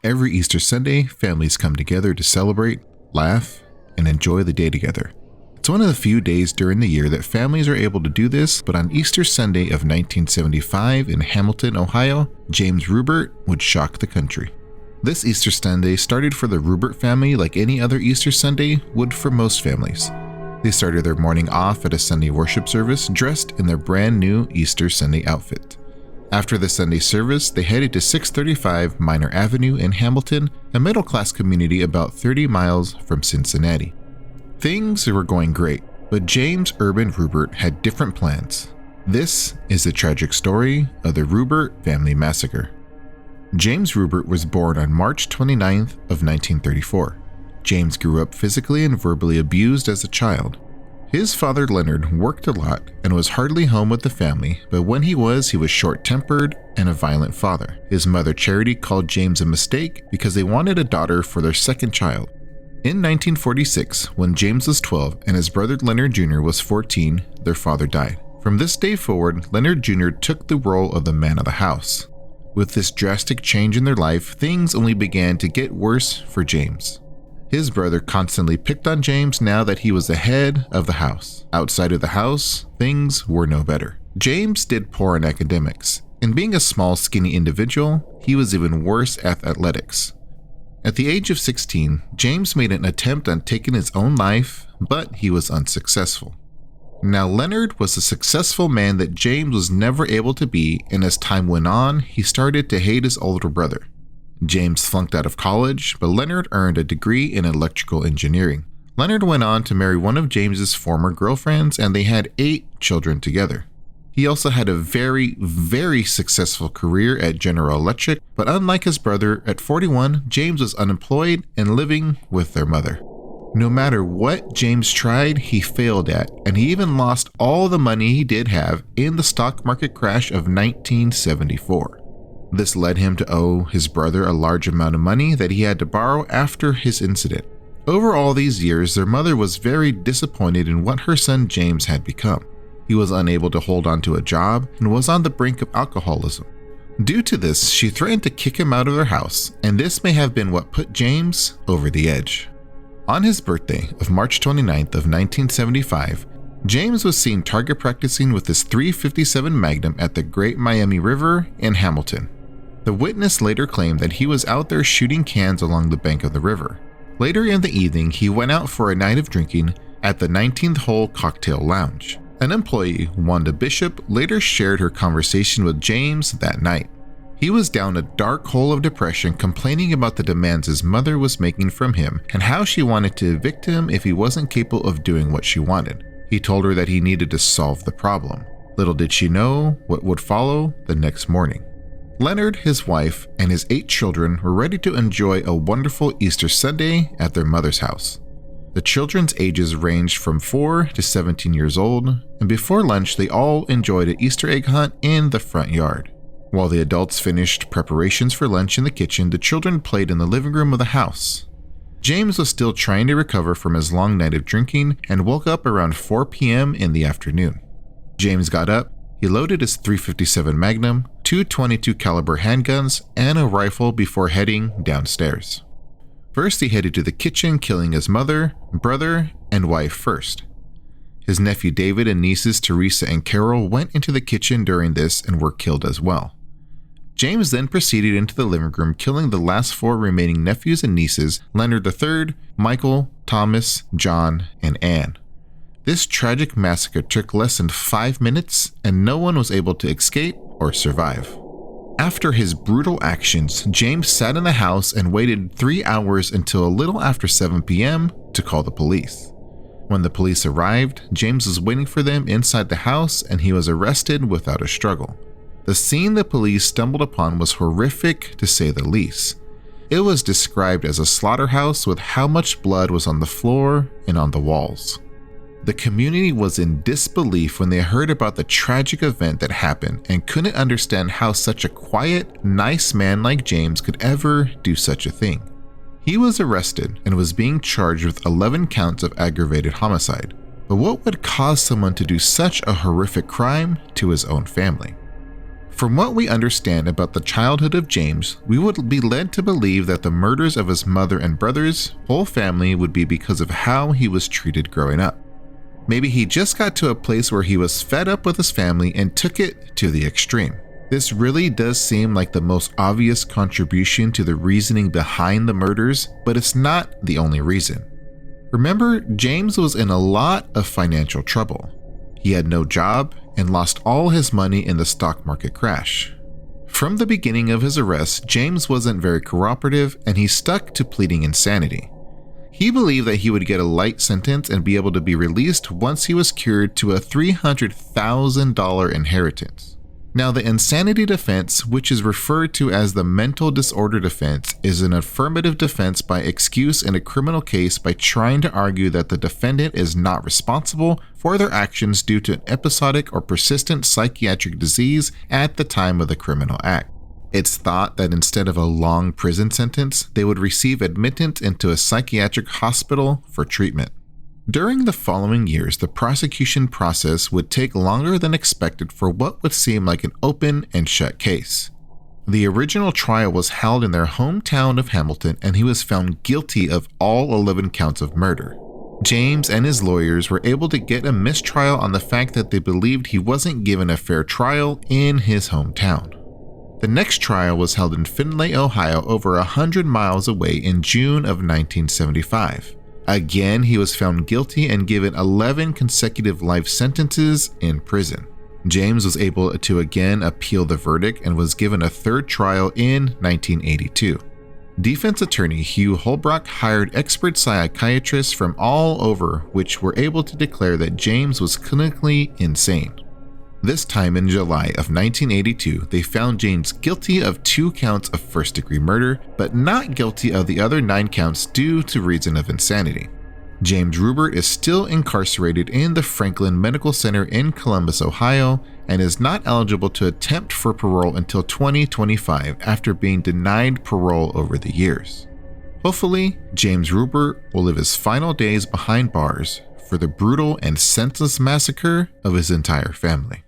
Every Easter Sunday, families come together to celebrate, laugh, and enjoy the day together. It's one of the few days during the year that families are able to do this, but on Easter Sunday of 1975 in Hamilton, Ohio, James Ruppert would shock the country. This Easter Sunday started for the Ruppert family like any other Easter Sunday would for most families. They started their morning off at a Sunday worship service dressed in their brand new Easter Sunday outfit. After the Sunday service, they headed to 635 Minor Avenue in Hamilton, a middle-class community about 30 miles from Cincinnati. Things were going great, but James Urban Ruppert had different plans. This is the tragic story of the Ruppert family massacre. James Ruppert was born on March 29th of 1934. James grew up physically and verbally abused as a child. His father Leonard worked a lot and was hardly home with the family, but when he was short-tempered and a violent father. His mother Charity called James a mistake because they wanted a daughter for their second child. In 1946, when James was 12 and his brother Leonard Jr. was 14, their father died. From this day forward, Leonard Jr. took the role of the man of the house. With this drastic change in their life, things only began to get worse for James. His brother constantly picked on James now that he was the head of the house. Outside of the house, things were no better. James did poor in academics, and being a small, skinny individual, he was even worse at athletics. At the age of 16, James made an attempt on taking his own life, but he was unsuccessful. Now, Leonard was a successful man that James was never able to be, and as time went on, he started to hate his older brother. James flunked out of college, but Leonard earned a degree in electrical engineering. Leonard went on to marry one of James's former girlfriends, and they had 8 children together. He also had a very, very successful career at General Electric, but unlike his brother, at 41, James was unemployed and living with their mother. No matter what James tried, he failed at, and he even lost all the money he did have in the stock market crash of 1974. This led him to owe his brother a large amount of money that he had to borrow after his incident. Over all these years, their mother was very disappointed in what her son James had become. He was unable to hold on to a job and was on the brink of alcoholism. Due to this, she threatened to kick him out of their house, and this may have been what put James over the edge. On his birthday of March 29th of 1975, James was seen target practicing with his .357 Magnum at the Great Miami River in Hamilton. The witness later claimed that he was out there shooting cans along the bank of the river. Later in the evening, he went out for a night of drinking at the 19th Hole Cocktail Lounge. An employee, Wanda Bishop, later shared her conversation with James that night. He was down a dark hole of depression, complaining about the demands his mother was making from him and how she wanted to evict him if he wasn't capable of doing what she wanted. He told her that he needed to solve the problem. Little did she know what would follow the next morning. Leonard, his wife, and his 8 children were ready to enjoy a wonderful Easter Sunday at their mother's house. The children's ages ranged from 4 to 17 years old, and before lunch they all enjoyed an Easter egg hunt in the front yard. While the adults finished preparations for lunch in the kitchen, the children played in the living room of the house. James was still trying to recover from his long night of drinking and woke up around 4 p.m. in the afternoon. James got up, he loaded his .357 Magnum, 2 .22 caliber handguns, and a rifle before heading downstairs. First, he headed to the kitchen, killing his mother, brother, and wife first. His nephew David and nieces Teresa and Carol went into the kitchen during this and were killed as well. James then proceeded into the living room, killing the last 4 remaining nephews and nieces, Leonard III, Michael, Thomas, John, and Anne. This tragic massacre took less than 5 minutes, and no one was able to escape or survive. After his brutal actions, James sat in the house and waited 3 hours until a little after 7 p.m. to call the police. When the police arrived, James was waiting for them inside the house and he was arrested without a struggle. The scene the police stumbled upon was horrific to say the least. It was described as a slaughterhouse with how much blood was on the floor and on the walls. The community was in disbelief when they heard about the tragic event that happened and couldn't understand how such a quiet, nice man like James could ever do such a thing. He was arrested and was being charged with 11 counts of aggravated homicide. But what would cause someone to do such a horrific crime to his own family? From what we understand about the childhood of James, we would be led to believe that the murders of his mother and brothers' whole family would be because of how he was treated growing up. Maybe he just got to a place where he was fed up with his family and took it to the extreme. This really does seem like the most obvious contribution to the reasoning behind the murders, but it's not the only reason. Remember, James was in a lot of financial trouble. He had no job and lost all his money in the stock market crash. From the beginning of his arrest, James wasn't very cooperative and he stuck to pleading insanity. He believed that he would get a light sentence and be able to be released once he was cured to a $300,000 inheritance. Now, the insanity defense, which is referred to as the mental disorder defense, is an affirmative defense by excuse in a criminal case by trying to argue that the defendant is not responsible for their actions due to an episodic or persistent psychiatric disease at the time of the criminal act. It's thought that instead of a long prison sentence, they would receive admittance into a psychiatric hospital for treatment. During the following years, the prosecution process would take longer than expected for what would seem like an open and shut case. The original trial was held in their hometown of Hamilton, and he was found guilty of all 11 counts of murder. James and his lawyers were able to get a mistrial on the fact that they believed he wasn't given a fair trial in his hometown. The next trial was held in Findlay, Ohio, over 100 miles away in June of 1975. Again, he was found guilty and given 11 consecutive life sentences in prison. James was able to again appeal the verdict and was given a third trial in 1982. Defense attorney Hugh Holbrook hired expert psychiatrists from all over, which were able to declare that James was clinically insane. This time in July of 1982, they found James guilty of 2 counts of first-degree murder, but not guilty of the other 9 counts due to reason of insanity. James Ruppert is still incarcerated in the Franklin Medical Center in Columbus, Ohio, and is not eligible to attempt for parole until 2025 after being denied parole over the years. Hopefully, James Ruppert will live his final days behind bars for the brutal and senseless massacre of his entire family.